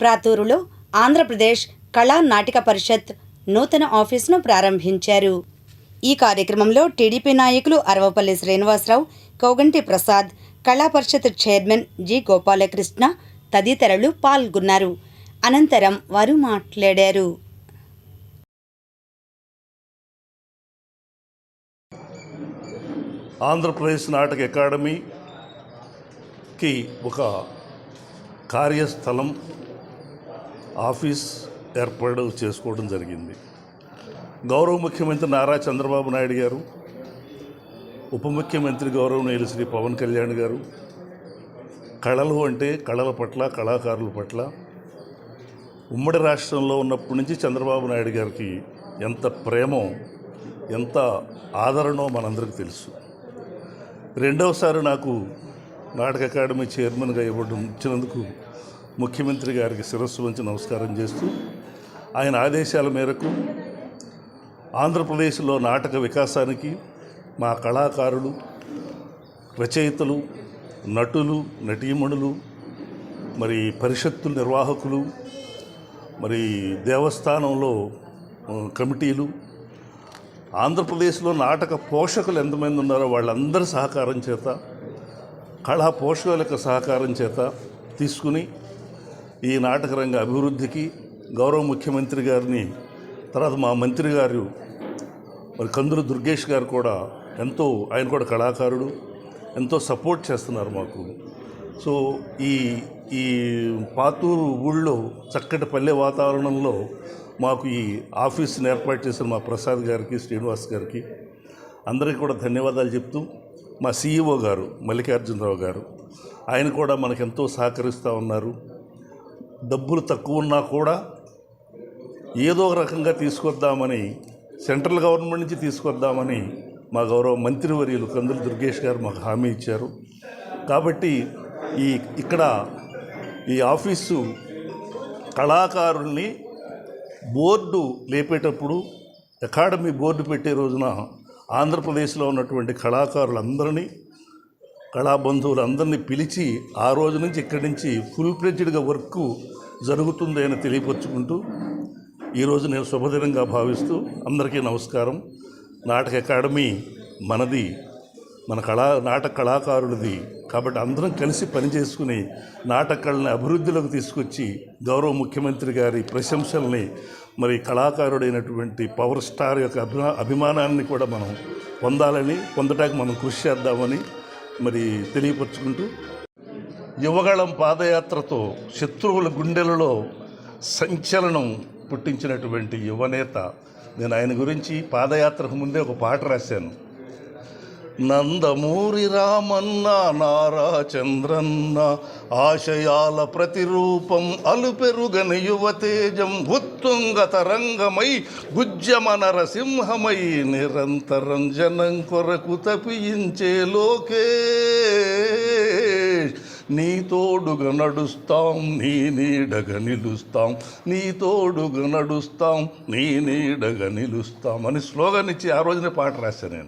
ప్రాతూరులో ఆంధ్రప్రదేశ్ కళా నాటిక పరిషత్ నూతన ఆఫీసును ప్రారంభించారు. ఈ కార్యక్రమంలో టీడీపీ నాయకులు అరవపల్లి శ్రీనివాసరావు, కౌగంటి ప్రసాద్, కళా పరిషత్ చైర్మన్ జి. గోపాలకృష్ణ తదితరులు పాల్గొన్నారు. అనంతరం వారు మాట్లాడారు. ఆంధ్రప్రదేశ్ నాటక అకాడమీకి ఒక కార్యస్థలం ఆఫీస్ ఏర్పాటు చేసుకోవడం జరిగింది. గౌరవ ముఖ్యమంత్రి నారా చంద్రబాబు నాయుడు గారు, ఉప ముఖ్యమంత్రి గౌరవనీయులు శ్రీ పవన్ కళ్యాణ్ గారు కళలు అంటే కళల పట్ల, కళాకారుల పట్ల ఉమ్మడి రాష్ట్రంలో ఉన్నప్పటి నుంచి చంద్రబాబు నాయుడు గారికి ఎంత ప్రేమో, ఎంత ఆదరణో మనందరికీ తెలుసు. రెండవసారి నాకు నాటక అకాడమీ చైర్మన్గా ఇచ్చినందుకు ముఖ్యమంత్రి గారికి శిరస్సు వంచి నమస్కారం చేస్తూ, ఆయన ఆదేశాల మేరకు ఆంధ్రప్రదేశ్లో నాటక వికాసానికి మా కళాకారులు, రచయితలు, నటులు, నటీమణులు, మరి పరిషత్తుల నిర్వాహకులు, మరి దేవస్థానంలో కమిటీలు, ఆంధ్రప్రదేశ్లో నాటక పోషకులు ఎంతమంది ఉన్నారో వాళ్ళందరి సహకారం చేత, కళా పోషకుల యొక్క సహకారం చేత తీసుకుని ఈ నాటక రంగ అభివృద్ధికి గౌరవ ముఖ్యమంత్రి గారిని, తర్వాత మా మంత్రి గారు మరి కందులు దుర్గేష్ గారు కూడా ఎంతో, ఆయన కూడా కళాకారుడు, ఎంతో సపోర్ట్ చేస్తున్నారు మాకు. సో ఈ పాతూరు ఊళ్ళో చక్కటి పల్లె వాతావరణంలో మాకు ఈ ఆఫీస్ని ఏర్పాటు చేసిన మా ప్రసాద్ గారికి, శ్రీనివాస్ గారికి అందరికీ కూడా ధన్యవాదాలు చెప్తూ, మా CEO గారు మల్లికార్జునరావు గారు, ఆయన కూడా మనకెంతో సహకరిస్తూ ఉన్నారు. డబ్బులు తక్కువ ఉన్నా కూడా ఏదో ఒక రకంగా తీసుకొద్దామని, సెంట్రల్ గవర్నమెంట్ నుంచి తీసుకొద్దామని మా గౌరవ మంత్రివర్యులు కందులు దుర్గేష్ గారు మాకు హామీ ఇచ్చారు. కాబట్టి ఇక్కడ ఈ ఆఫీసు కళాకారుల్ని బోర్డు లేపేటప్పుడు, అకాడమీ బోర్డు పెట్టే రోజున ఆంధ్రప్రదేశ్లో ఉన్నటువంటి కళాకారులందరినీ, కళాబంధువులందరినీ పిలిచి ఆ రోజు నుంచి ఇక్కడి నుంచి ఫుల్ ఫ్లెడ్జ్డ్గా వర్క్ జరుగుతుంది అని తెలియపరుచుకుంటూ ఈరోజు నేను శుభదినంగా భావిస్తూ అందరికీ నమస్కారం. నాటక అకాడమీ మనది, మన నాటక కళాకారులది. కాబట్టి అందరం కలిసి పనిచేసుకుని నాటక కళని అభివృద్ధిలోకి తీసుకొచ్చి గౌరవ ముఖ్యమంత్రి గారి ప్రశంసల్ని, మరి కళాకారుడైనటువంటి పవర్ స్టార్ యొక్క అభిమానాన్ని కూడా మనం పొందటానికి మనం కృషి చేద్దామని మరి తెలియపరుచుకుంటూ, యువగళం పాదయాత్రతో శత్రువుల గుండెలలో సంచలనం పుట్టించినటువంటి యువనేత. నేను ఆయన గురించి పాదయాత్రకు ముందే ఒక పాట రాశాను. నందమూరి రామన్న, నారా చంద్రన్న ఆశయాల ప్రతిరూపం, అలుపెరుగని యువతేజం, ఉత్తుంగ తరంగమై గుజ్జమ నరసింహమై, నిరంతరం జనం కొరకు తపించే లోకేష్, నీ తోడుగా నడుస్తాం, నీ నీడగా నిలుస్తాం, నీ తోడుగా నడుస్తాం, నీ నీడగా నిలుస్తాం అని స్లోగన్ ఇచ్చి ఆ రోజునే పాట రాశాను నేను.